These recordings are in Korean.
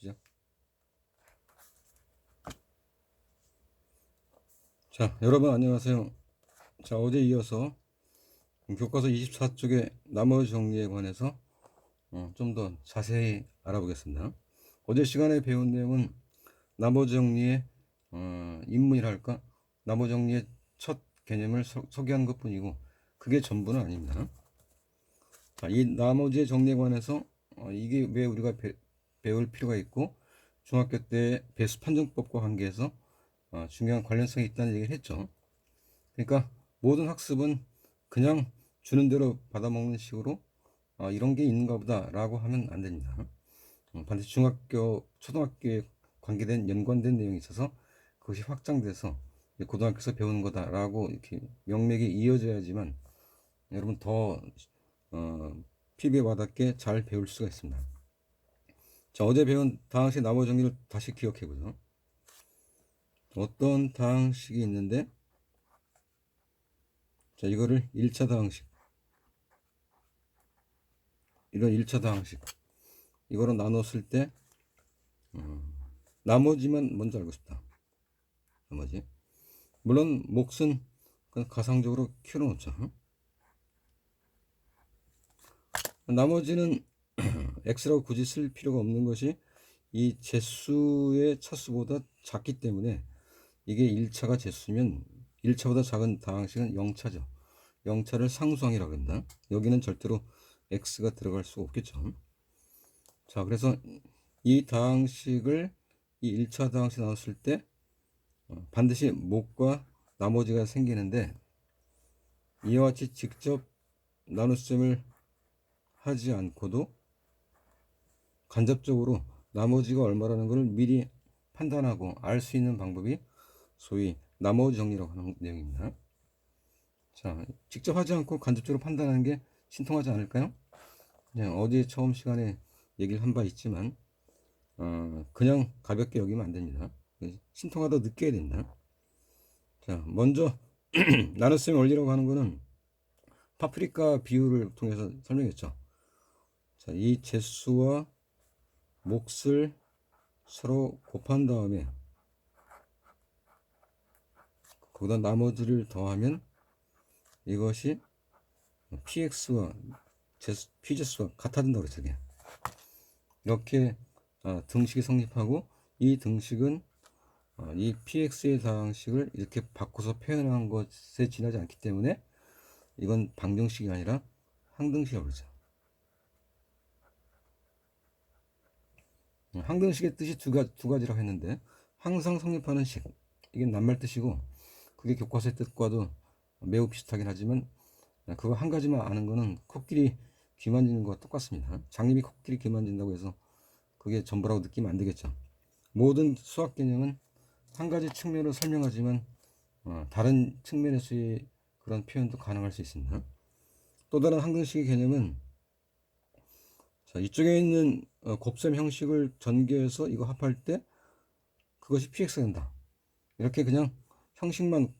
보시죠. 자, 여러분 안녕하세요. 자, 어제 이어서 교과서 24쪽의 나머지 정리에 관해서 좀 더 자세히 알아보겠습니다. 어제 시간에 배운 내용은 나머지 정리의 입문이랄까, 나머지 정리의 첫 개념을 소개하는 것뿐이고 그게 전부는 아닙니다. 자, 이 나머지의 정리에 관해서 이게 왜 우리가 배울 필요가 있고 중학교 때 배수 판정법과 관계해서 중요한 관련성이 있다는 얘기를 했죠. 그러니까 모든 학습은 그냥 주는 대로 받아먹는 식으로 이런 게 있는가 보다 라고 하면 안 됩니다. 반드시 중학교, 초등학교에 관계된 연관된 내용이 있어서 그것이 확장돼서 고등학교에서 배우는 거다라고 이렇게 명맥이 이어져야지만 여러분 더 피부에 와닿게 잘 배울 수가 있습니다. 자, 어제 배운 다항식 나머지 정리를 다시 기억해 보죠. 어떤 다항식이 있는데, 자, 이거를 1차 다항식, 이런 1차 다항식 이거로 나눴을 때 나머지만 먼저 알고 싶다. 나머지, 물론 몫은 그냥 가상적으로 키워놓자. 나머지는 x라고 굳이 쓸 필요가 없는 것이 이 제수의 차수보다 작기 때문에, 이게 1차가 제수면 1차보다 작은 다항식은 0차죠. 0차를 상수항이라고 한다. 여기는 절대로 x가 들어갈 수가 없겠죠. 자, 그래서 이 다항식을 이 1차 다항식 나눴을 때 반드시 몫과 나머지가 생기는데, 이와 같이 직접 나눗셈을 하지 않고도 간접적으로 나머지가 얼마라는 것을 미리 판단하고 알 수 있는 방법이 소위 나머지 정리라고 하는 내용입니다. 자, 직접 하지 않고 간접적으로 판단하는 게 신통하지 않을까요? 그냥 어제 처음 시간에 얘기를 한 바 있지만 그냥 가볍게 여기면 안 됩니다. 신통하다 느껴야 된다. 자, 먼저 나눗셈 원리라고 하는 거는 파프리카 비율을 통해서 설명했죠. 자, 이 제수와 몫을 서로 곱한 다음에 거기다 나머지를 더하면 이것이 px와 p제수와 같아진다고 그랬죠. 이렇게 등식이 성립하고, 이 등식은 이 px의 다항식을 이렇게 바꿔서 표현한 것에 지나지 않기 때문에 이건 방정식이 아니라 항등식이라고 그러죠. 항등식의 뜻이 두 가지라고 했는데, 항상 성립하는 식, 이게 낱말 뜻이고 그게 교과서의 뜻과도 매우 비슷하긴 하지만 그거 한 가지만 아는 거는 코끼리 귀 만지는 거와 똑같습니다. 장님이 코끼리 귀 만진다고 해서 그게 전부라고 느끼면 안 되겠죠. 모든 수학 개념은 한 가지 측면으로 설명하지만 다른 측면에서의 그런 표현도 가능할 수 있습니다. 또 다른 항등식의 개념은, 자, 이쪽에 있는 곱셈 형식을 전개해서 이거 합할 때 그것이 px가 된다. 이렇게 그냥 형식만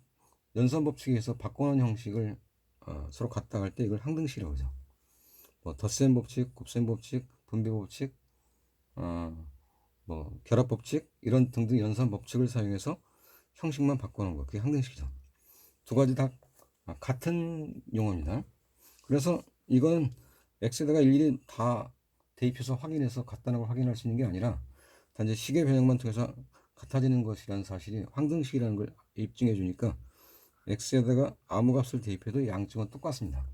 연산법칙에서 바꿔놓은 형식을 서로 같다 할 때 이걸 항등식이라고 하죠. 뭐 덧셈 법칙, 곱셈 법칙, 분배 법칙, 뭐 결합 법칙, 이런 등등 연산 법칙을 사용해서 형식만 바꿔놓은 거, 그게 항등식이죠. 두 가지 다 같은 용어입니다. 그래서 이건 x에다가 일일이 다 대입해서 확인해서 같다는 걸 확인할 수 있는 게 아니라 단지 식의 변형만 통해서 같아지는 것이라는 사실이 항등식이라는 걸 입증해 주니까 x에다가 아무 값을 대입해도 양쪽은 똑같습니다.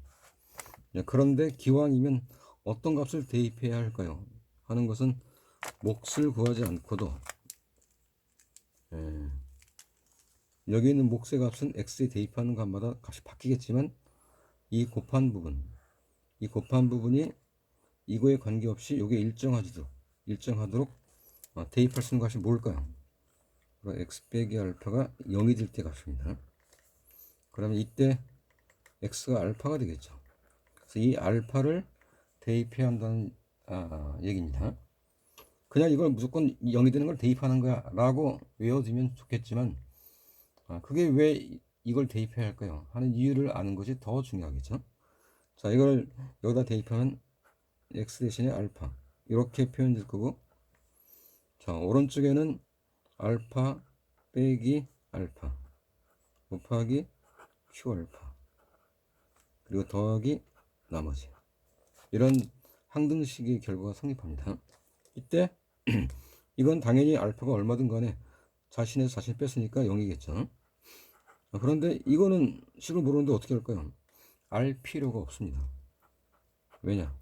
그런데 기왕이면 어떤 값을 대입해야 할까요? 하는 것은 몫을 구하지 않고도 여기 있는 몫의 값은 x에 대입하는 값마다 값이 바뀌겠지만 이 곱한 부분이 이거에 관계없이 이게 일정하도록 대입할 수 있는 값이 뭘까요? x 빼기 알파가 0이 될 때 값입니다. 그러면 이때 x가 알파가 되겠죠. 그래서 이 알파를 대입해야 한다는 얘기입니다. 그냥 이걸 무조건 0이 되는 걸 대입하는 거야 라고 외워두면 좋겠지만 그게 왜 이걸 대입해야 할까요? 하는 이유를 아는 것이 더 중요하겠죠. 자, 이걸 여기다 대입하면 x 대신에 알파 이렇게 표현될 거고, 자, 오른쪽에는 알파 빼기 알파 곱하기 q 알파 그리고 더하기 나머지, 이런 항등식의 결과가 성립합니다. 이때 이건 당연히 알파가 얼마든 간에 자신에서 자신 뺐으니까 0이겠죠. 그런데 이거는 식을 모르는데 어떻게 할까요? 알 필요가 없습니다. 왜냐?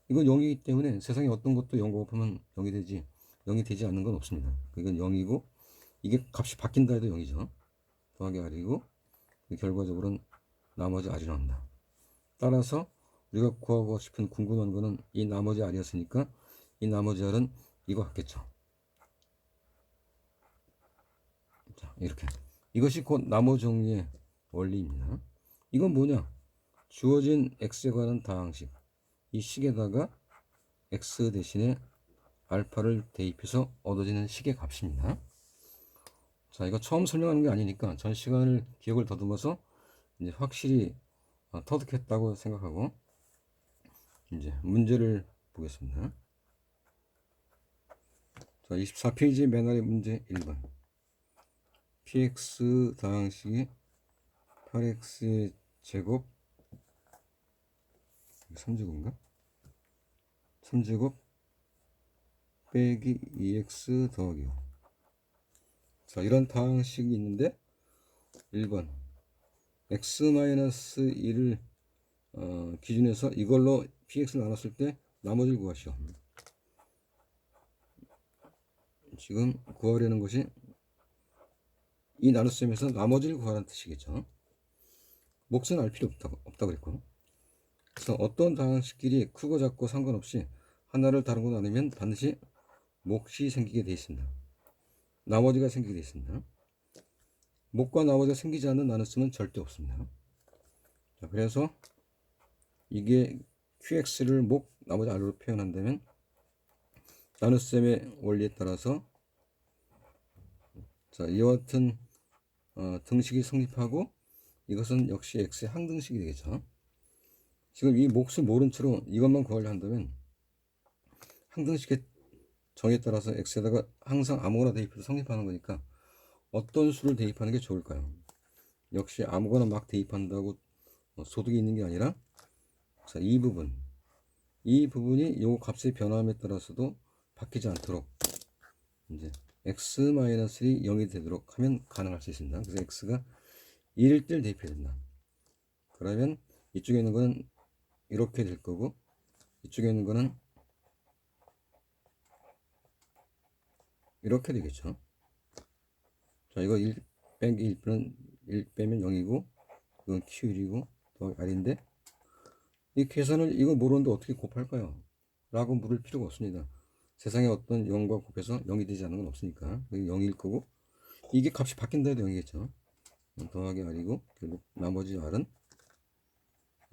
이건 0이기 때문에 세상에 어떤 것도 0 곱하면 0이 되지, 0이 되지 않는 건 없습니다. 이건 0이고 이게 값이 바뀐다 해도 0이죠. 더하기 r이고 결과적으로는 나머지 r이 나옵니다. 따라서 우리가 구하고 싶은 궁금한 거는 이 나머지 r이었으니까 이 나머지 r은 이거 같겠죠. 자, 이렇게. 이것이 곧 나머 정리의 원리입니다. 이건 뭐냐? 주어진 x에 관한 다항식, 이 식에다가 x 대신에 알파를 대입해서 얻어지는 식의 값입니다. 자, 이거 처음 설명하는 게 아니니까 전 시간을 기억을 더듬어서 이제 확실히 터득했다고 생각하고 이제 문제를 보겠습니다. 자, 24페이지 맨 아래 문제 1번. px 다항식이 8x의 제곱 3제곱인가? 3제곱 빼기 2x 더하기 5. 자, 이런 다항식이 있는데 1번 x-1을 기준해서 이걸로 px를 나눴을 때 나머지를 구하시오. 지금 구하려는 것이 이 나눗셈에서 나머지를 구하라는 뜻이겠죠. 몫은 알 필요 없다 그랬고, 그래서 어떤 다항식끼리 크고 작고 상관없이 하나를 다른 거 나누면 반드시 몫이 생기게 되어 있습니다. 나머지가 생기게 되어 있습니다. 몫과 나머지가 생기지 않는 나눗셈은 절대 없습니다. 자, 그래서 이게 qx를 몫 나머지 r로 표현한다면 나눗셈의 원리에 따라서 자, 이와 같은 등식이 성립하고 이것은 역시 x의 항등식이 되겠죠. 지금 이 몫을 모른 채로 이것만 구하려 한다면 항등식의 정에 따라서 x에다가 항상 아무거나 대입해서 성립하는 거니까 어떤 수를 대입하는 게 좋을까요? 역시 아무거나 막 대입한다고 소득이 있는 게 아니라, 자, 이 부분이 요 값의 변함에 따라서도 바뀌지 않도록 이제 x-1이 0이 되도록 하면 가능할 수 있습니다. 그래서 x가 1일 때를 대입해야 된다. 그러면 이쪽에 있는 거는 이렇게 될 거고 이쪽에 있는 거는 이렇게 되겠죠. 자, 이거 1 빼기 1 빼면 0이고 이건 q1이고 또 r인데 이 계산을 이거 모르는데 어떻게 곱할까요? 라고 물을 필요가 없습니다. 세상에 어떤 0과 곱해서 0이 되지 않는 건 없으니까 0일 거고 이게 값이 바뀐다 해도 0이겠죠. 더하기 r이고 결국 나머지 r은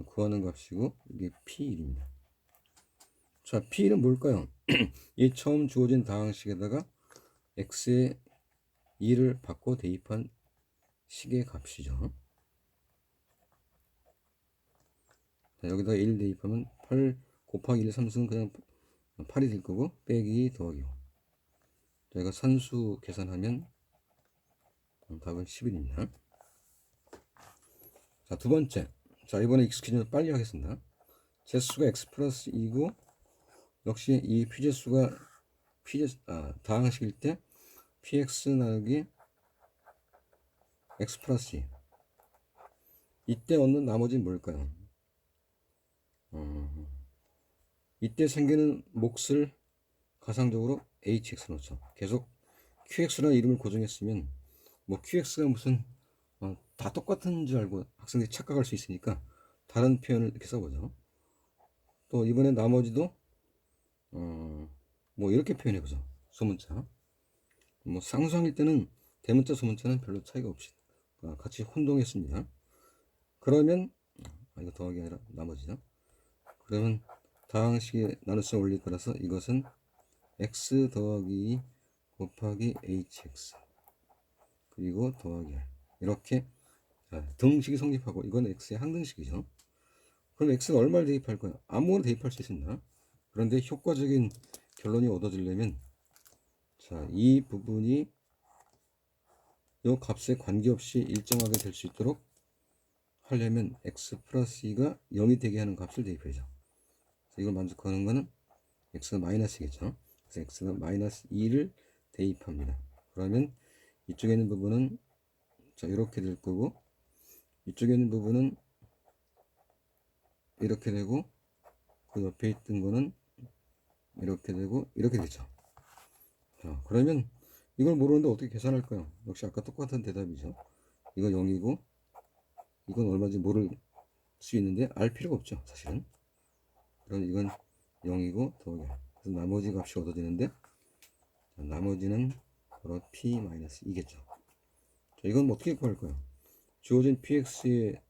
구하는 값이고 이게 p1입니다. 자, p1은 뭘까요? 이 처음 주어진 다항식에다가 x의 2를 바꿔 대입한 식의 값이죠. 자, 여기다가 1 대입하면 8 곱하기 1 산수는 그냥 8이 될 거고 빼기 더하기 5. 저희가 산수 계산하면 답은 11입니다. 자, 두 번째. 자, 이번에 익숙해져서 빨리 하겠습니다. 제수가 x 플러스 2고 역시 이 p제수가 다항식일 때 px 나누기 x 플러스 2. 이때 얻는 나머지는 뭘까요? 이때 생기는 몫을 가상적으로 hx 넣죠. 계속 qx라는 이름을 고정했으면 뭐 qx가 무슨 다 똑같은 줄 알고 학생들이 착각할 수 있으니까 다른 표현을 이렇게 써보죠. 또 이번에 나머지도 뭐 이렇게 표현해보죠. 소문자. 뭐 쌍수항일 때는 대문자 소문자는 별로 차이가 없이 같이 혼동했습니다. 그러면 이거 더하기 아니라 나머지죠. 그러면 다항식의 나눗셈 원리에 따라서 이것은 x 더하기 2 곱하기 hx 그리고 더하기 r 이렇게 등식이 성립하고 이건 x의 항등식이죠. 그럼 x는 얼마를 대입할 거야? 아무거나 대입할 수 있습니다. 그런데 효과적인 결론이 얻어지려면 자, 이 부분이 이 값에 관계없이 일정하게 될 수 있도록 하려면 x 플러스 2가 0이 되게 하는 값을 대입해야죠. 그래서 이걸 만족하는 거는 x가 마이너스겠죠. 그래서 x가 마이너스 2를 대입합니다. 그러면 이쪽에 있는 부분은 자 이렇게 될 거고, 이쪽에 있는 부분은 이렇게 되고, 그 옆에 있던 거는 이렇게 되고 이렇게 되죠. 자, 그러면 이걸 모르는데 어떻게 계산할까요? 역시 아까 똑같은 대답이죠. 이거 0이고 이건 얼마인지 모를 수 있는데 알 필요가 없죠, 사실은. 그럼 이건 0이고 더하기, 그래서 나머지 값이 얻어지는데, 자, 나머지는 바로 p-2겠죠. 자, 이건 어떻게 구할까요? 주어진 px에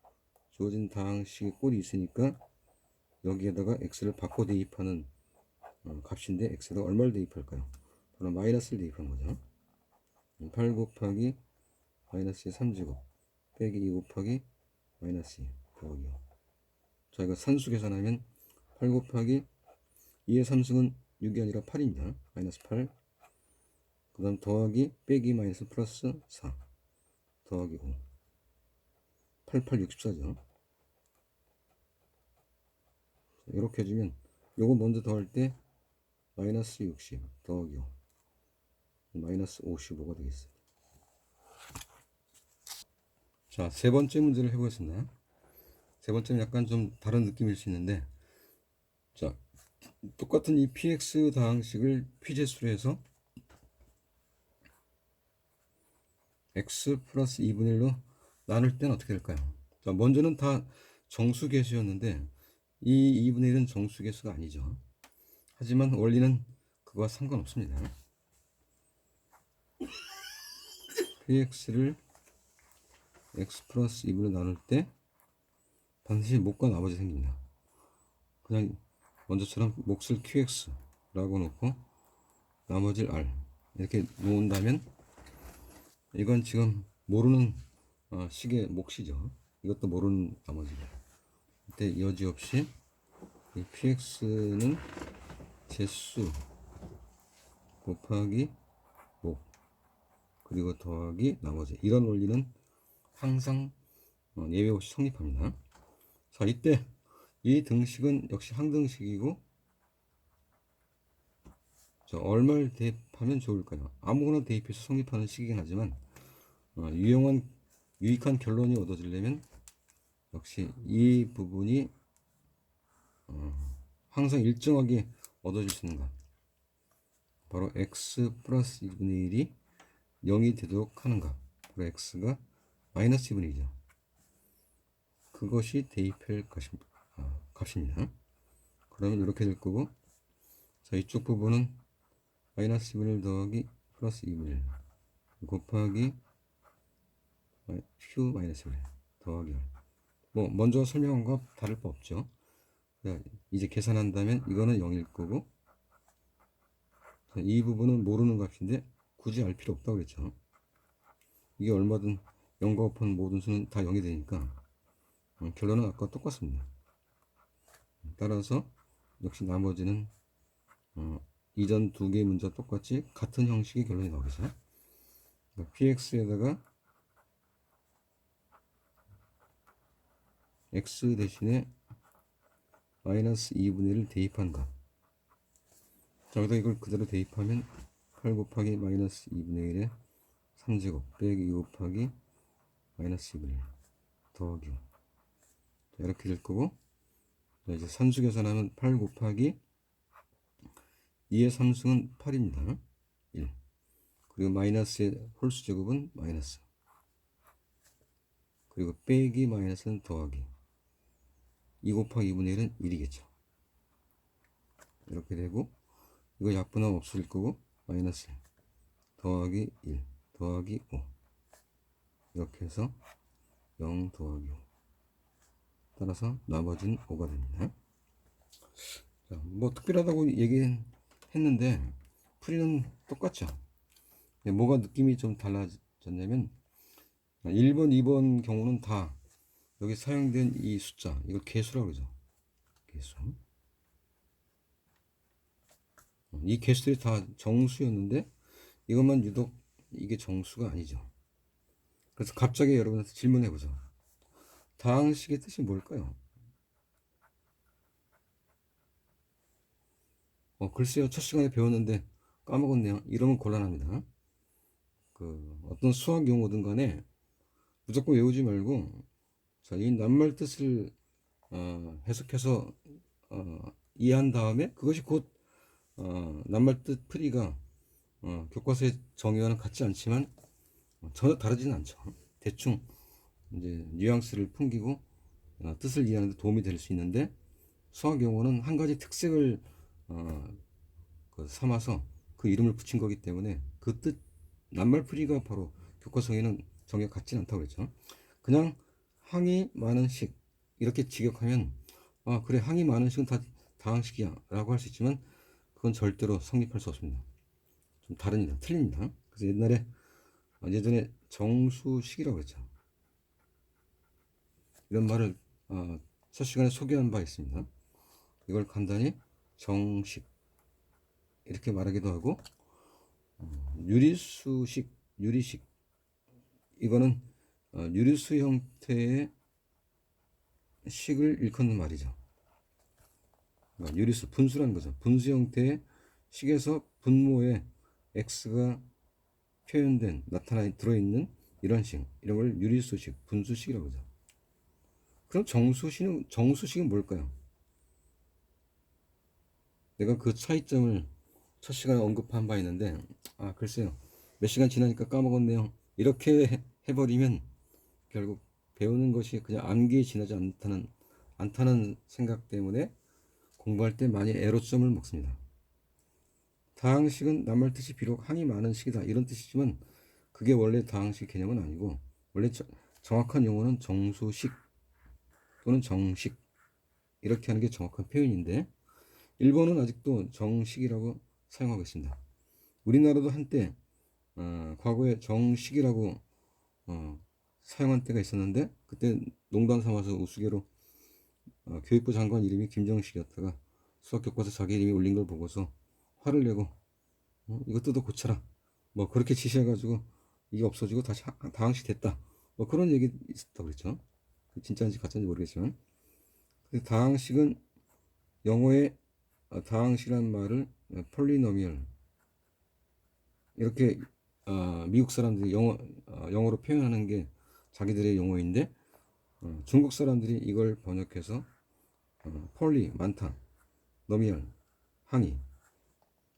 주어진 다항식의 꼴이 있으니까 여기에다가 x를 바꿔 대입하는 값인데, x에다가 얼마를 대입할까요? 바로 마이너스를 대입한 거죠. 8 곱하기 마이너스의 3제곱 빼기 2 곱하기 마이너스 2 더하기 5. 자, 이거 산수 계산하면 8 곱하기 2의 3승은 6이 아니라 8입니다. 마이너스 8. 그 다음 더하기 빼기 마이너스 플러스 4 더하기 5. 88, 64죠. 이렇게 해주면 요거 먼저 더할 때 마이너스 60 더하기 5 마이너스 55가 되겠어요. 자, 세 번째 문제를 해보겠습니다. 세 번째는 약간 좀 다른 느낌일 수 있는데, 자, 똑같은 이 px 다항식을 p제수로 해서 x 플러스 2분의 1로 나눌 때는 어떻게 될까요? 자, 먼저는 다 정수계수였는데 이 2분의 1은 정수계수가 아니죠. 하지만 원리는 그거와 상관없습니다. px를 x 플러스 2분의 나눌 때 반드시 목과 나머지 생깁니다. 그냥 먼저처럼 몫을 qx라고 놓고 나머지를 r 이렇게 놓은다면, 이건 지금 모르는 식의 몫이죠. 이것도 모르는 나머지고, 그때 여지없이 이 px는 제수 곱하기 목 그리고 더하기 나머지, 이런 원리는 항상 예외 없이 성립합니다. 자, 이때 이 등식은 역시 항등식이고, 자, 얼마를 대입하면 좋을까요? 아무거나 대입해서 성립하는 식이긴 하지만 유익한 결론이 얻어지려면 역시 이 부분이 항상 일정하게 얻어질 수 있는 것, 바로 x 플러스 2분의 1이 0이 되도록 하는 것, 바로 x가 마이너스 2분의 1이죠. 그것이 대입할 값입니다. 그러면 이렇게 될 거고, 자, 이쪽 부분은 마이너스 2분의 1 더하기 플러스 2분의 1 곱하기 q 마이너스 1 더하기 1. 뭐 먼저 설명한 거 다를 바 없죠. 이제 계산한다면 이거는 0일 거고, 자, 이 부분은 모르는 값인데 굳이 알 필요 없다고 그랬죠. 이게 얼마든 0과 곱한 모든 수는 다 0이 되니까 결론은 아까 똑같습니다. 따라서 역시 나머지는 이전 두 개의 문제와 똑같이 같은 형식의 결론이 나오겠죠. px에다가 x 대신에 마이너스 2분의 1을 대입한 것. 자, 여기다 이걸 그대로 대입하면 8 곱하기 마이너스 2분의 1에 3제곱 빼기 2 곱하기 마이너스 2분의 1 더하기 5. 이렇게 될 거고, 이제 산수 계산하면 8 곱하기 2의 3승은 8입니다. 1. 그리고 마이너스의 홀수 제곱은 마이너스. 그리고 빼기 마이너스는 더하기. 2 곱하기 2분의 1은 1이겠죠. 이렇게 되고, 이거 약분하면 없어질 거고, 마이너스 1 더하기 1 더하기 5. 이렇게 해서 0 더하기 5. 따라서 나머지는 5가 됩니다. 자, 뭐 특별하다고 얘기했는데 풀이는 똑같죠. 뭐가 느낌이 좀 달라졌냐면 1번, 2번 경우는 다 여기 사용된 이 숫자, 이걸 개수라고 그러죠. 개수. 이 개수들이 다 정수였는데 이것만 유독 이게 정수가 아니죠. 그래서 갑자기 여러분한테 질문해 보죠. 다항식의 뜻이 뭘까요? 글쎄요, 첫 시간에 배웠는데 까먹었네요. 이러면 곤란합니다. 어떤 수학 용어든 간에 무조건 외우지 말고, 자, 이 낱말 뜻을 해석해서 이해한 다음에 그것이 곧 낱말 뜻 풀이가 교과서의 정의와는 같지 않지만 전혀 다르지는 않죠. 대충 이제 뉘앙스를 풍기고 뜻을 이해하는 데 도움이 될 수 있는데, 수학 용어는 한 가지 특색을 삼아서 그 이름을 붙인 거기 때문에 그 뜻 낱말풀이가 바로 교과서에는 정의가 같지는 않다고 그랬죠. 그냥 항이 많은 식 이렇게 직역하면 그래, 항이 많은 식은 다 다항식이야 라고 할 수 있지만 그건 절대로 성립할 수 없습니다. 좀 다릅니다. 틀립니다. 그래서 예전에 정수식이라고 했죠. 이런 말을 첫 시간에 소개한 바 있습니다. 이걸 간단히 정식 이렇게 말하기도 하고, 유리수식, 유리식, 이거는 유리수 형태의 식을 일컫는 말이죠. 유리수, 분수라는 거죠. 분수 형태의 식에서 분모에 x가 표현된, 들어있는 이런 식, 이런 걸 유리수식, 분수식이라고 하죠. 그럼 정수식은 뭘까요? 내가 그 차이점을 첫 시간에 언급한 바 있는데, 글쎄요, 몇 시간 지나니까 까먹었네요. 이렇게 해버리면 결국 배우는 것이 그냥 암기에 지나지 않다는 생각 때문에 공부할 때 많이 애로점을 먹습니다. 다항식은 낱말 뜻이 비록 항이 많은 식이다 이런 뜻이지만 그게 원래 다항식 개념은 아니고, 원래 정확한 용어는 정수식 또는 정식 이렇게 하는 게 정확한 표현인데, 일본은 아직도 정식이라고 사용하고 있습니다. 우리나라도 한때 과거에 정식이라고 사용한 때가 있었는데, 그때 농담 삼아서 우스개로 교육부 장관 이름이 김정식이었다가 수학 교과서 자기 이름이 올린 걸 보고서 화를 내고 이것도 고쳐라 뭐 그렇게 지시해가지고 이게 없어지고 다시 다항식 됐다 뭐 그런 얘기 있었다고 그랬죠. 진짜인지 가짜인지 모르겠지만, 다항식은 영어의 다항식이라는 말을 폴리노미얼 이렇게 미국 사람들이 영어로 표현하는 게 자기들의 용어인데, 중국 사람들이 이걸 번역해서 폴리 많다, 노미얼 항이,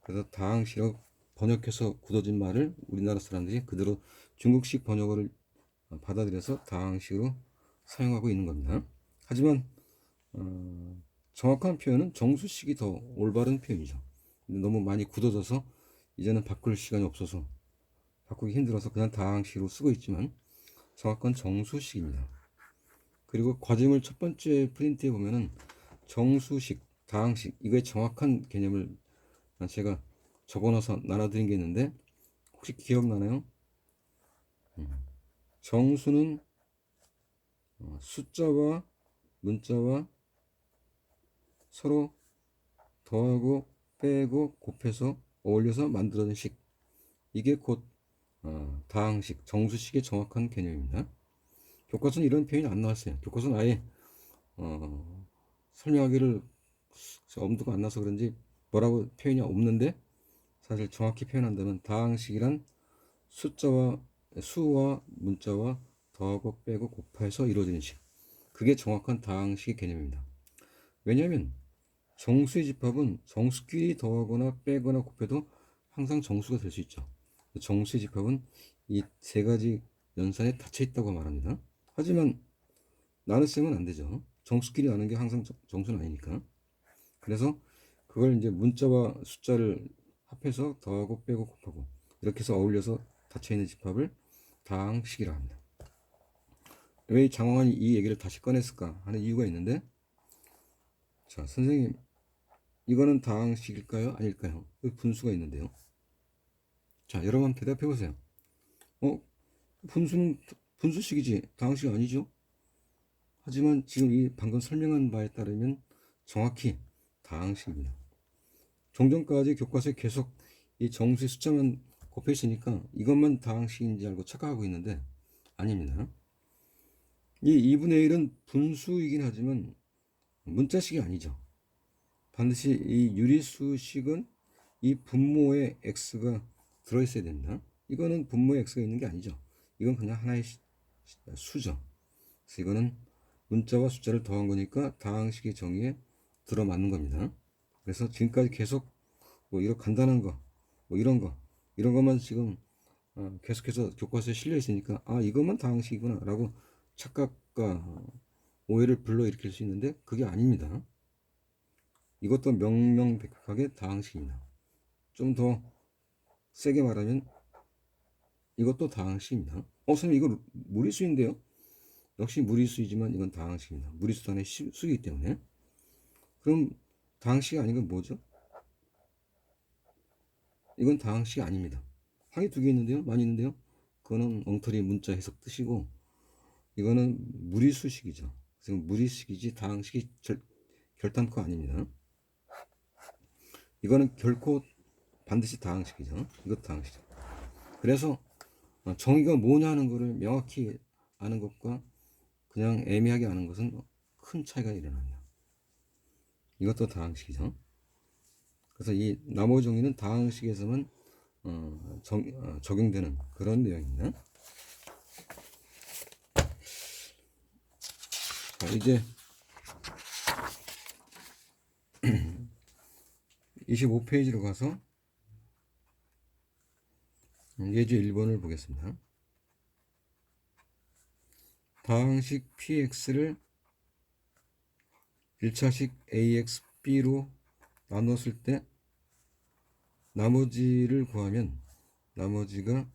그래서 다항식으로 번역해서 굳어진 말을 우리나라 사람들이 그대로 중국식 번역어를 받아들여서 다항식으로 사용하고 있는 겁니다. 하지만 정확한 표현은 정수식이 더 올바른 표현이죠. 근데 너무 많이 굳어져서 이제는 바꿀 시간이 없어서 바꾸기 힘들어서 그냥 다항식으로 쓰고 있지만 정확한 정수식입니다. 그리고 과제물 첫 번째 프린트에 보면은 정수식, 다항식 이거의 정확한 개념을 제가 적어놔서 나눠드린 게 있는데 혹시 기억나나요? 정수는 숫자와 문자와 서로 더하고 빼고 곱해서 어울려서 만들어낸 식, 이게 곧 다항식, 정수식의 정확한 개념입니다. 교과서는 이런 표현이 안 나왔어요. 교과서는 아예 설명하기를 엄두가 안 나서 그런지 뭐라고 표현이 없는데, 사실 정확히 표현한다면 다항식이란 수와 문자와 더하고 빼고 곱해서 이루어지는 식, 그게 정확한 다항식의 개념입니다. 왜냐하면 정수의 집합은 정수끼리 더하거나 빼거나 곱해도 항상 정수가 될 수 있죠. 정수의 집합은 이 세 가지 연산에 닫혀 있다고 말합니다. 하지만 나눗셈은 안 되죠. 정수끼리 나눈 게 항상 정수는 아니니까. 그래서 그걸 이제 문자와 숫자를 합해서 더하고 빼고 곱하고 이렇게 해서 어울려서 닫혀 있는 집합을 다항식이라 합니다. 왜 장황한이 이 얘기를 다시 꺼냈을까 하는 이유가 있는데, 자, 선생님, 이거는 다항식일까요? 아닐까요? 분수가 있는데요. 자, 여러분 대답해 보세요. 분수는 분수식이지 다항식 아니죠? 하지만 지금 이 방금 설명한 바에 따르면 정확히 다항식입니다. 종전까지 교과서에 계속 이 정수의 숫자만 곱해 있으니까 이것만 다항식인지 알고 착각하고 있는데 아닙니다. 이 2분의 1은 분수이긴 하지만 문자식이 아니죠. 반드시 이 유리수식은 이 분모에 x가 들어있어야 됩니다. 이거는 분모에 x가 있는 게 아니죠. 이건 그냥 하나의 수죠. 그래서 이거는 문자와 숫자를 더한 거니까 다항식의 정의에 들어맞는 겁니다. 그래서 지금까지 계속 뭐 이런 간단한 거, 뭐 이런 것만 지금 계속해서 교과서에 실려 있으니까 아 이것만 다항식이구나 라고 착각과 오해를 불러일으킬 수 있는데 그게 아닙니다. 이것도 명명백백하게 다항식입니다. 좀 더 세게 말하면 이것도 다항식입니다. 선생님 이거 무리수인데요? 역시 무리수이지만 이건 다항식입니다. 무리수 안에 수이기 때문에. 그럼 다항식이 아닌 건 뭐죠? 이건 다항식이 아닙니다. 항이 두 개 있는데요? 많이 있는데요? 그거는 엉터리 문자 해석 뜻이고 이거는 무리수식이죠. 그래서 무리식이지 다항식이 결단코 아닙니다. 이거는 결코 반드시 다항식이죠. 이것도 다항식이죠. 그래서 정의가 뭐냐는 것을 명확히 아는 것과 그냥 애매하게 아는 것은 큰 차이가 일어납니다. 이것도 다항식이죠. 그래서 이 나머지 정의는 다항식에서만 적용되는 그런 내용입니다. 자, 이제 25페이지로 가서 예제 1번을 보겠습니다. 다항식 px를 1차식 axb로 나눴을 때 나머지를 구하면 나머지가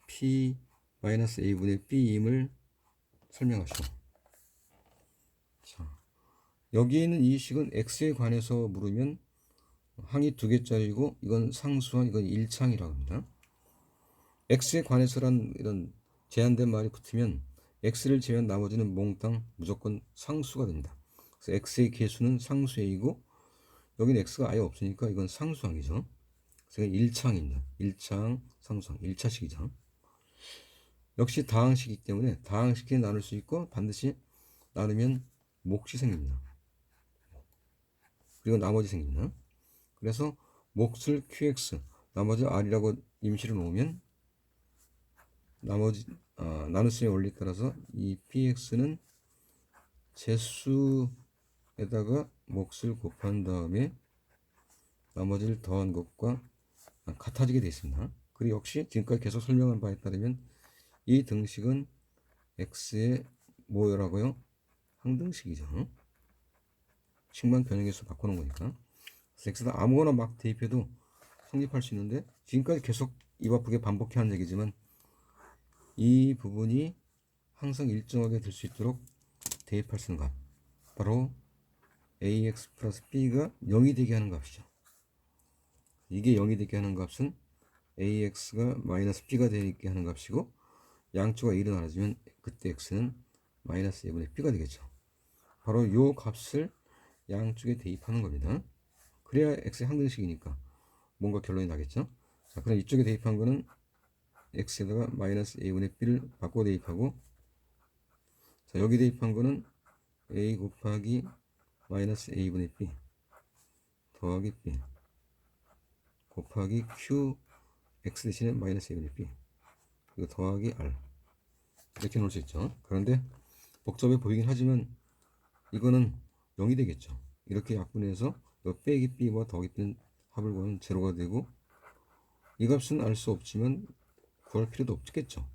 p-a분의 b임을 설명하시오. 자, 여기 있는 이 식은 x에 관해서 물으면 항이 두 개짜리고 이건 상수항, 이건 일창이라고 합니다. x에 관해서란 이런 제한된 말이 붙으면 x를 제외한 나머지는 몽땅 무조건 상수가 됩니다. 그래서 x의 개수는 상수이고 여기는 x가 아예 없으니까 이건 상수항이죠. 그래서 1창입니다. 1창 상수항 1차식이죠. 역시 다항식이기 때문에 다항식끼리 나눌 수 있고 반드시 나누면 몫이 생깁니다. 그리고 나머지 생깁니다. 그래서 몫을 qx 나머지 r이라고 임시로 놓으면 나머지 나눗셈의 원리 따라서 이 px는 제수에다가 몫을 곱한 다음에 나머지를 더한 것과 같아지게 되어 있습니다. 그리고 역시 지금까지 계속 설명한 바에 따르면 이 등식은 x의 뭐라고요? 항등식이죠. 식만 변형해서 바꾸는 거니까. 그래서 x에다 아무거나 막 대입해도 성립할 수 있는데 지금까지 계속 입 아프게 반복해 한 얘기지만 이 부분이 항상 일정하게 될 수 있도록 대입할 수 있는 값 바로 ax 플러스 b가 0이 되게 하는 값이죠. 이게 0이 되게 하는 값은 ax가 마이너스 b가 되게 하는 값이고 양쪽과 1이 나눠지면 그때 x는 마이너스 2분의 b가 되겠죠. 바로 이 값을 양쪽에 대입하는 겁니다. 그래야 x의 항등식이니까 뭔가 결론이 나겠죠. 자, 그럼 이쪽에 대입한 거는 x에다가 마이너스 a분의 b를 바꿔 대입하고 자, 여기 대입한 거는 a 곱하기 마이너스 a분의 b 더하기 b 곱하기 q x 대신에 마이너스 a분의 b 그리고 더하기 r 이렇게 놓을 수 있죠. 그런데 복잡해 보이긴 하지만 이거는 0이 되겠죠. 이렇게 약분해서 빼기 b와 더하기 b는 합을 구하면 제로가 되고 이 값은 알 수 없지만 구할 필요도 없겠죠.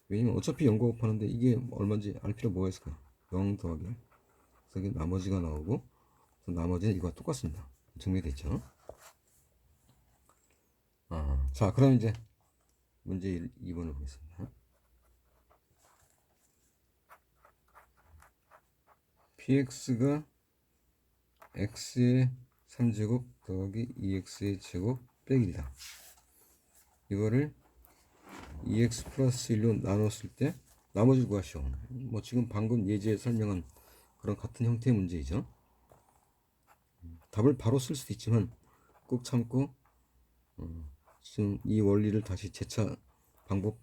왜냐면 어차피 0과 곱하는데 이게 얼마인지 알 필요 뭐가 있을까요? 0 더하기 1 그래서 이게 나머지가 나오고 나머지는 이거와 똑같습니다. 증명됐죠. 자 그럼 이제 문제 2번을 보겠습니다. px가 x의 3제곱 더하기 2x의 제곱 빼기 1이다. 이거를 2x 플러스 1로 나눴을 때 나머지를 구하시오. 뭐 지금 방금 예제에 설명한 그런 같은 형태의 문제이죠. 답을 바로 쓸 수도 있지만 꼭 참고 지금 이 원리를 다시 재차 방법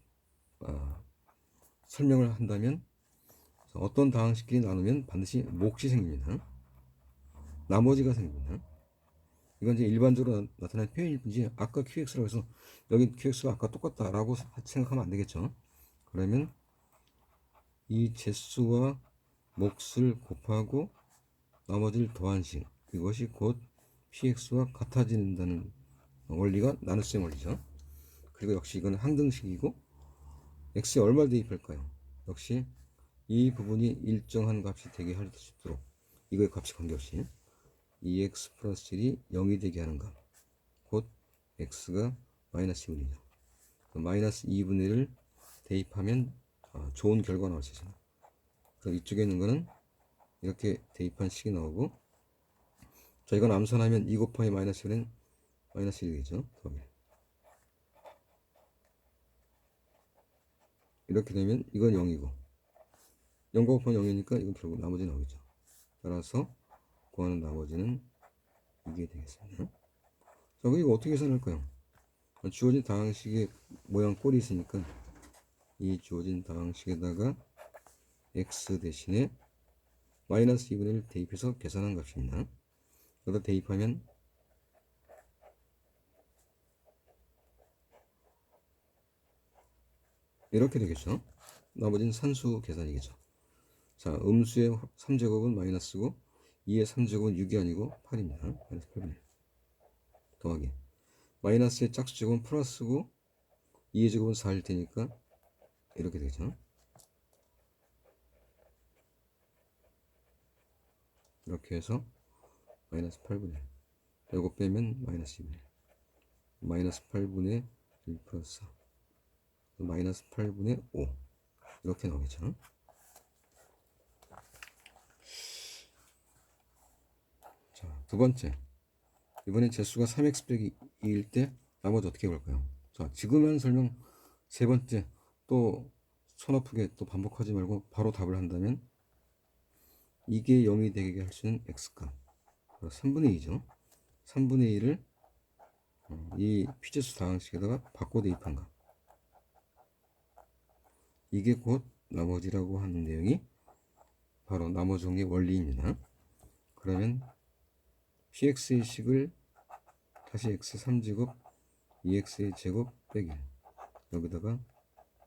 설명을 한다면 어떤 다항식끼리 나누면 반드시 몫이 생깁니다. 나머지가 생깁니다. 이건 이제 일반적으로 나타나는 표현일 뿐이지 아까 QX라고 해서 여기 QX가 아까 똑같다라고 생각하면 안 되겠죠. 그러면 이 재수와 몫을 곱하고 나머지를 더한 식, 이것이 곧 PX와 같아진다는 원리가 나눗셈 원리죠. 그리고 역시 이건 항등식이고 X에 얼마를 대입할까요? 역시 이 부분이 일정한 값이 되게 할 수 있도록 이거의 값이 관계없이 2x 플러스 1이 0이 되게 하는 값, 곧 x가 마이너스 2분의 1이죠. 마이너스 2분의 1을 대입하면 좋은 결과가 나올 수 있습니다. 그럼 이쪽에 있는 거는 이렇게 대입한 식이 나오고, 자 이건 암산하면 2 곱하기 마이너스 1은 마이너스 1이 되죠. 이렇게 되면 이건 0이고 0 곱하면 0이니까 이건 결국 나머지 나오겠죠. 따라서 구하는 나머지는 이게 되겠습니다. 자, 그럼 이거 어떻게 계산할까요? 주어진 다항식의 모양 꼴이 있으니까 이 주어진 다항식에다가 x 대신에 마이너스 2분의 1 대입해서 계산한 값입니다. 여기다 대입하면 이렇게 되겠죠. 나머지는 산수 계산이겠죠. 자, 음수의 3제곱은 마이너스고 2의 3제곱은 6이 아니고 8입니다. 마이너스 8분의 1 더하기 마이너스의 짝수제곱은 플러스고 2의 제곱은 4일 테니까 이렇게 되죠. 이렇게 해서 마이너스 8분의 1 이거 빼면 마이너스 2분의 1 마이너스 8분의 1 플러스 4 마이너스 8분의 5 이렇게 나오겠죠. 자, 두 번째, 이번엔 재수가 3x 빼기 2일 때 나머지 어떻게 볼까요? 자, 지금 한 설명 세 번째 또 손 아프게 또 반복하지 말고 바로 답을 한다면 이게 0이 되게 할 수 있는 x값 3분의 2죠. 3분의 2를 이 피재수 다항식에다가 바꿔 대입한 값, 이게 곧 나머지라고 하는 내용이 바로 나머지 정리의 원리입니다. 그러면 px의 식을 다시 x 3제곱 2x의 제곱 빼기 여기다가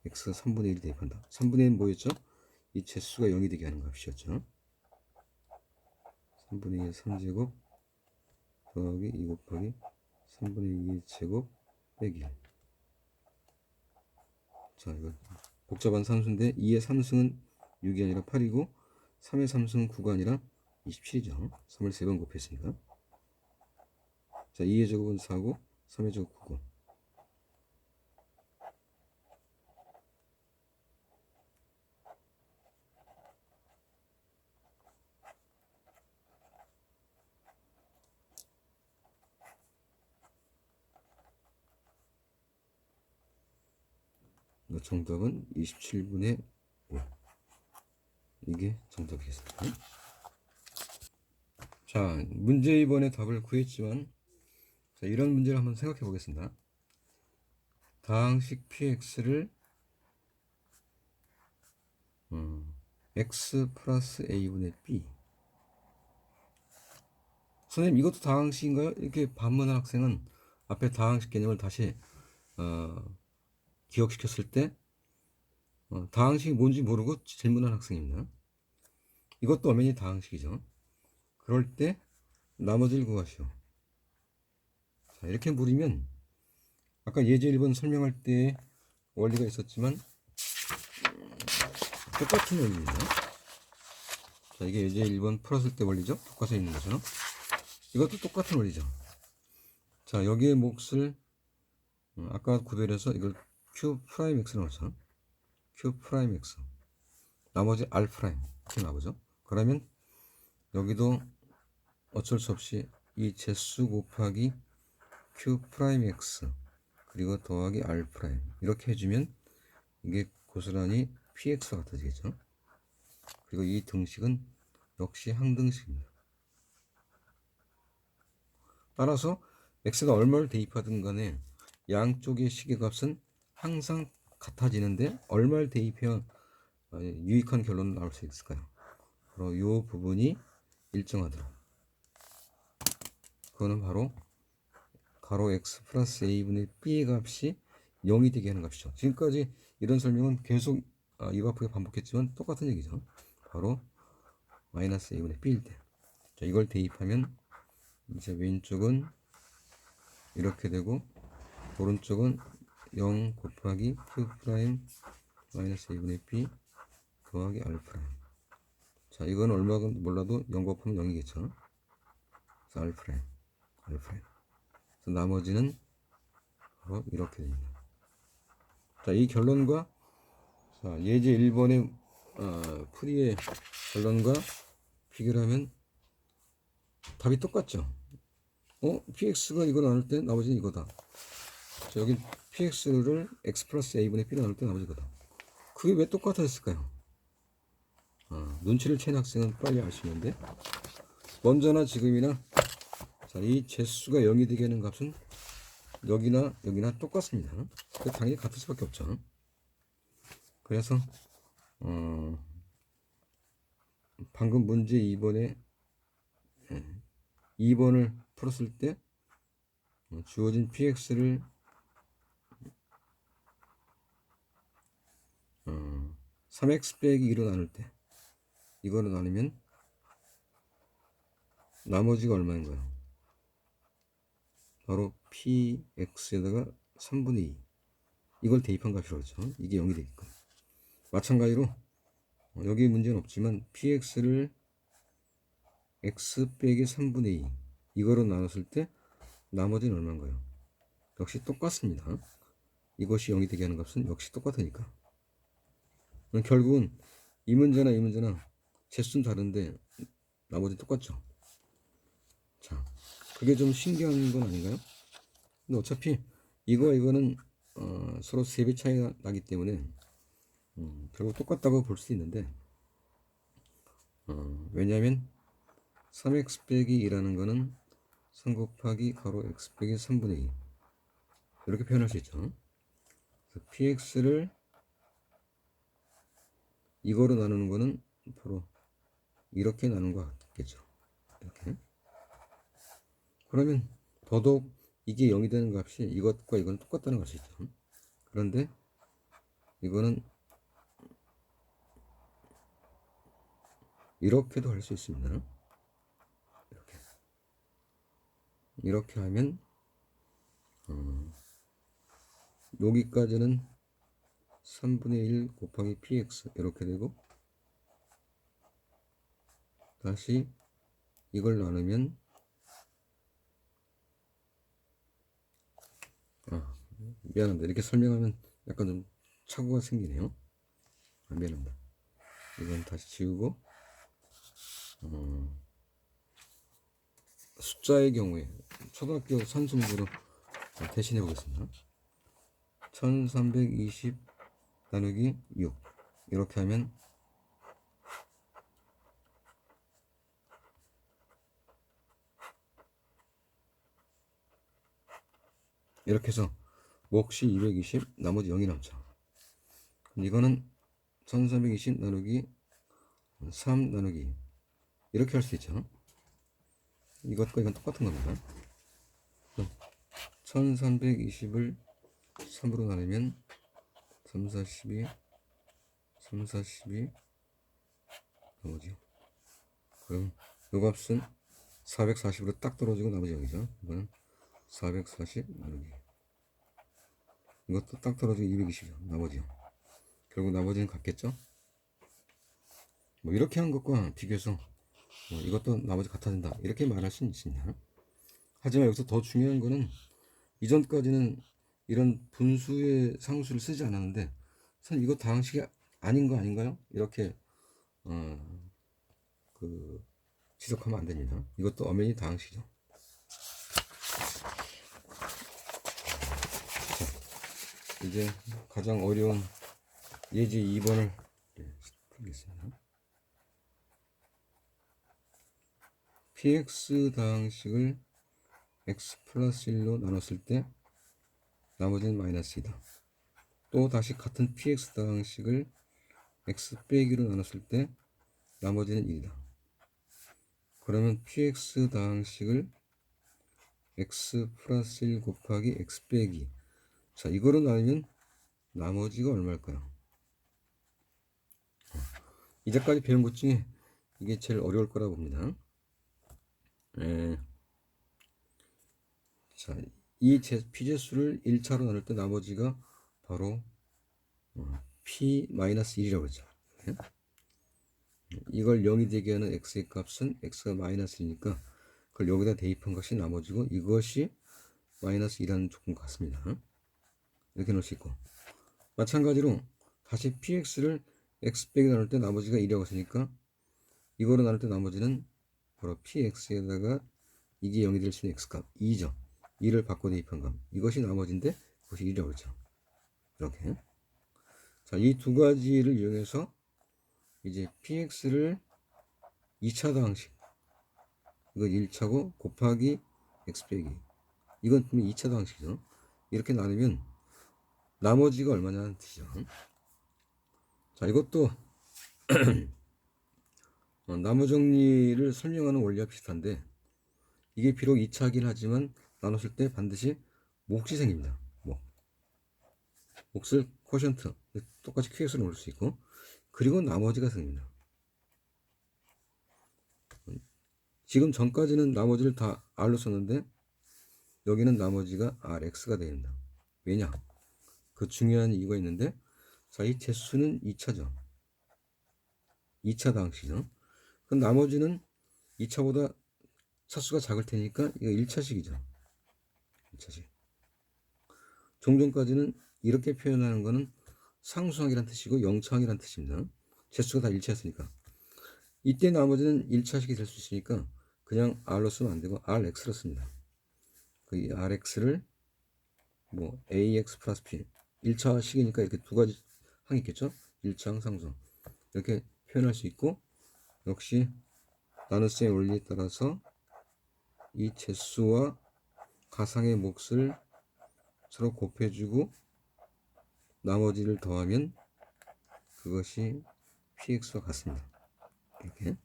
x 3분의 1 대입한다. 3분의 1은 뭐였죠? 이 재수가 0이 되게 하는 값이었죠. 3분의 2의 3제곱 더하기 2 곱하기 3분의 2의 제곱 빼기. 자, 이거 복잡한 산수인데 2의 3승은 6이 아니라 8이고 3의 3승은 9가 아니라 27이죠. 3을 3번 곱했으니까. 자, 2의 제곱은 4고 3의 제곱 9고. 정답은 27분의 5. 이게 정답이겠습니다. 자, 문제 2번의 답을 구했지만 자, 이런 문제를 한번 생각해 보겠습니다. 다항식 px를 x 플러스 a분의 b. 선생님 이것도 다항식인가요? 이렇게 반문한 학생은 앞에 다항식 개념을 다시 기억시켰을 때 다항식이 뭔지 모르고 질문한 학생입니다. 이것도 엄연히 다항식이죠. 그럴 때 나머지를 구하시오. 자, 이렇게 물으면 아까 예제 1번 설명할 때 원리가 있었지만 똑같은 원리입니다. 자, 이게 예제 1번 풀었을 때 원리죠. 교과서에 있는 것처럼 이것도 똑같은 원리죠. 자, 여기에 몫을 아까 구별해서 이걸 q 프라임 x라고 했죠. q 프라임 x 나머지 r 프라임 이렇게 나오죠. 그러면 여기도 어쩔 수 없이 이 재수 곱하기 q 프라임 x 그리고 더하기 r 프라임 이렇게 해주면 이게 고스란히 px가 같아지겠죠. 그리고 이 등식은 역시 항등식입니다. 따라서 x가 얼마를 대입하든 간에 양쪽의 시계값은 항상 같아지는데 얼마를 대입해야 유익한 결론을 나올 수 있을까요? 바로 이 부분이 일정하더라. 그거는 바로 가로 x 플러스 a분의 b의 값이 0이 되게 하는 값이죠. 지금까지 이런 설명은 계속 입 아프게 반복했지만 똑같은 얘기죠. 바로 마이너스 a분의 b일 때. 자, 이걸 대입하면 이제 왼쪽은 이렇게 되고 오른쪽은 0 곱하기 q 프라임 마이너스 a분의 b 더하기 r 프라임. 자, 이건 얼마가 몰라도 0 곱하면 0이겠죠. 그래서 r 프라임, r 프라임. 그래서 나머지는 바로 이렇게 됩니다. 자, 이 결론과 자, 예제 1번의 풀이의 결론과 비교를 하면 답이 똑같죠. px가 이거 나눌 때 나머지는 이거다. 자, 여기 px를 x 플러스 a분의 b로 나눌 때 나머지 이거다. 그게 왜 똑같았을까요? 눈치를 채는 학생은 빨리 알 수 있는데, 먼저나 지금이나 자, 이 제수가 0이 되게 하는 값은 여기나 여기나 똑같습니다. 당연히 같을 수밖에 없죠. 그래서 방금 문제 2번에 2번을 풀었을 때 주어진 px를 3x 빼기 2로 나눌 때 이거로 나누면 나머지가 얼마인 거예요? 바로 px에다가 3분의 2 이걸 대입한 값이라고 했죠. 이게 0이 되게끔. 마찬가지로 여기 문제는 없지만 px를 x 빼기 3분의 2 이거로 나눴을 때 나머지는 얼마인 거예요? 역시 똑같습니다. 이것이 0이 되게 하는 값은 역시 똑같으니까. 결국은 이 문제나 이 문제나 제수는 다른데 나머지는 똑같죠. 자, 그게 좀 신기한 건 아닌가요? 근데 어차피 이거와 이거는 서로 3배 차이가 나기 때문에 결국 똑같다고 볼 수 있는데 왜냐하면 3x 빼기 2라는 거는 3 곱하기 가로 x 빼기 3분의 2 이렇게 표현할 수 있죠. 그래서 px를 이거로 나누는 거는 바로 이렇게 나눈 것 같겠죠. 이렇게. 그러면 더더욱 이게 0이 되는 값이 이것과 이건 똑같다는 것이죠. 그런데 이거는 이렇게도 할 수 있습니다. 이렇게 하면 여기까지는 3분의 1 곱하기 px 이렇게 되고 다시 이걸 나누면 미안합니다. 이렇게 설명하면 약간 좀 착오가 생기네요. 미안합니다. 이건 다시 지우고 숫자의 경우에 초등학교 산수문제로 대신해 보겠습니다. 1320 나누기 6 이렇게 하면 이렇게 해서 몫이 220 나머지 0이 남죠. 이거는 1320 나누기 3 나누기 이렇게 할 수 있죠. 이것과 이건 똑같은 겁니다. 1320을 3으로 나누면 3, 4, 12 3, 4, 12 나머지 그럼 요 값은 440으로 딱 떨어지고 나머지 0이죠. 이거는 440 나누기 이것도 딱 떨어지고 220이요. 나머지요. 결국 나머지는 같겠죠. 뭐 이렇게 한 것과 비교해서 이것도 나머지 같아진다 이렇게 말할 수는 있습니다. 하지만 여기서 더 중요한 거는 이전까지는 이런 분수의 상수를 쓰지 않았는데 선 이거 다항식이 아닌 거 아닌가요? 이렇게 지적하면 안 됩니다. 이것도 엄연히 다항식이죠. 자, 이제 가장 어려운 예제 2번을 풀겠습니다. px 다항식을 x 플러스 1로 나눴을 때 나머지는 마이너스 2다. 또 다시 같은 px 방식을 x 빼기로 나눴을 때 나머지는 1이다. 그러면 px 방식을 x 플러스 1 곱하기 x 빼기, 자 이거로 나누면 나머지가 얼마일까요? 이제까지 배운 것 중에 이게 제일 어려울 거라고 봅니다. 자, 이 p제수를 1차로 나눌 때 나머지가 바로 p-1이라고 했죠. 이걸 0이 되게 하는 x의 값은 x가 마이너스 1이니까 그걸 여기다 대입한 것이 나머지고 이것이 마이너스 2라는 조건과 같습니다. 이렇게 넣을 수 있고, 마찬가지로 다시 px를 x 빼기 나눌 때 나머지가 1이라고 했으니까 이거로 나눌 때 나머지는 바로 px에다가 이게 0이 될 수 있는 x값 2죠. 2를 바꿔 대입한 값, 이것이 나머지인데 그것이 1이라고 그랬죠. 이렇게. 자, 이 두 가지를 이용해서 이제 px를 2차 방식, 이건 1차고 곱하기 x 빼기, 이건 2차 방식이죠. 이렇게 나누면 나머지가 얼마냐는 뜻이죠. 자, 이것도 나무 정리를 설명하는 원리와 비슷한데, 이게 비록 2차긴 하지만 나눴을 때 반드시 몫이 생깁니다. 몫을 코션트 똑같이 QX로 넣을 수 있고, 그리고 나머지가 생깁니다. 지금 전까지는 나머지를 다 R로 썼는데 여기는 나머지가 RX가 됩니다. 왜냐? 그 중요한 이유가 있는데, 자, 이 제수는 2차죠. 2차 방식이죠. 그럼 나머지는 2차보다 차수가 작을 테니까 이거 1차식이죠. 1차식. 종전까지는 이렇게 표현하는 거는 상수항이란 뜻이고 0차항이란 뜻입니다. 제수가 다 1차였으니까. 이때 나머지는 1차식이 될 수 있으니까 그냥 R로 쓰면 안 되고 RX로 씁니다. 그 RX를 뭐 AX 플러스 P, 1차식이니까 이렇게 두 가지 항이 있겠죠. 1차항 상수항 이렇게 표현할 수 있고, 역시 나눗셈의 원리에 따라서 이 제수와 가상의 몫을 서로 곱해주고 나머지를 더하면 그것이 px와 같습니다. 이렇게.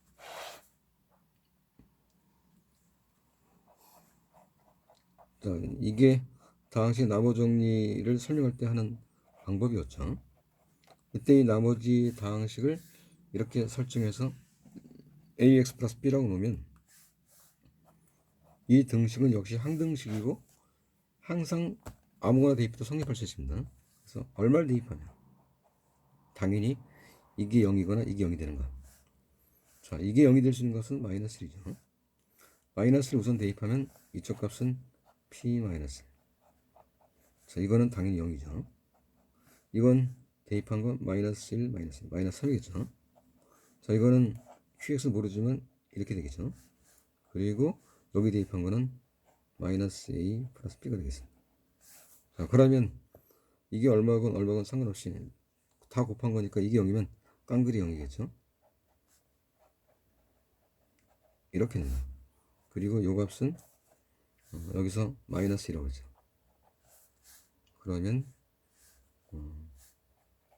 자, 이게 당시 나머 정리를 설명할 때 하는 방법이었죠. 이때 이 나머지 다항식을 이렇게 설정해서 ax 플러스 b라고 놓으면 이 등식은 역시 항등식이고 항상 아무거나 대입해도 성립할 수 있습니다. 그래서 얼마를 대입하냐, 당연히 이게 0이거나 이게 0이 되는 거. 자, 이게 0이 될 수 있는 것은 마이너스 1이죠. 마이너스를 우선 대입하면 이쪽 값은 p 마이너스. 자, 이거는 당연히 0이죠. 이건 대입한 건 마이너스 1, 마이너스 3이겠죠. 자, 이거는 qx 모르지만 이렇게 되겠죠. 그리고 여기 대입한 거는 마이너스 a 플러스 b가 되겠습니다. 자, 그러면 이게 얼마건 상관없이 다 곱한 거니까 이게 0이면 깡그리 0이겠죠. 이렇게 됩니다. 그리고 요 값은 여기서 마이너스 1이라고 하죠. 그러면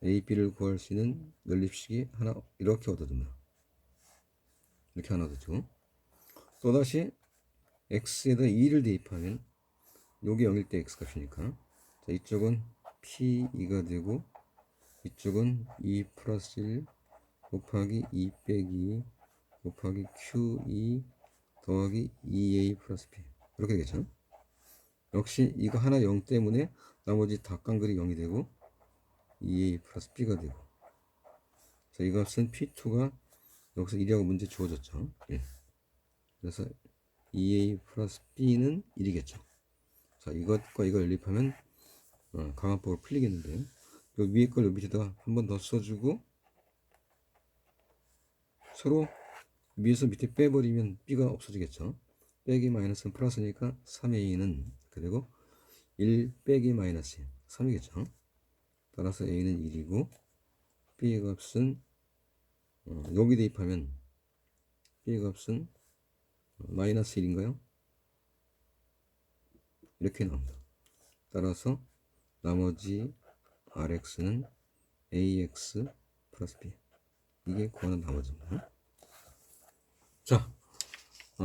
a, b를 구할 수 있는 연립식이 하나 이렇게 얻어집니다. 이렇게 하나 얻어지고, 또다시 x에다 2를 대입하면 요게 0일 때 x값이니까, 자, 이쪽은 p2가 되고 이쪽은 2 플러스 1 곱하기 2 빼기 곱하기 q2 더하기 2a 플러스 p, 이렇게 되겠죠. 역시 이거 하나 0 때문에 나머지 다 깡그리 0이 되고 2a 플러스 b가 되고, 자, 이 값은 p2가 여기서 1이라고 문제 주어졌죠. 1. 그래서 2a 플러스 b는 1이겠죠. 자, 이것과 이거 연립하면 강화법을 풀리겠는데, 요 위에 걸 요 밑에다가 한 번 더 써주고 서로 위에서 밑에 빼버리면 b가 없어지겠죠. 빼기 마이너스는 플러스니까 3a는 이렇게 되고 1 빼기 마이너스 3이겠죠. 따라서 a는 1이고 b의 값은 여기 대입하면 b의 값은 마이너스 1인가요? 이렇게 나옵니다. 따라서 나머지 rx는 ax 플러스 b. 이게 구하는 나머지입니다.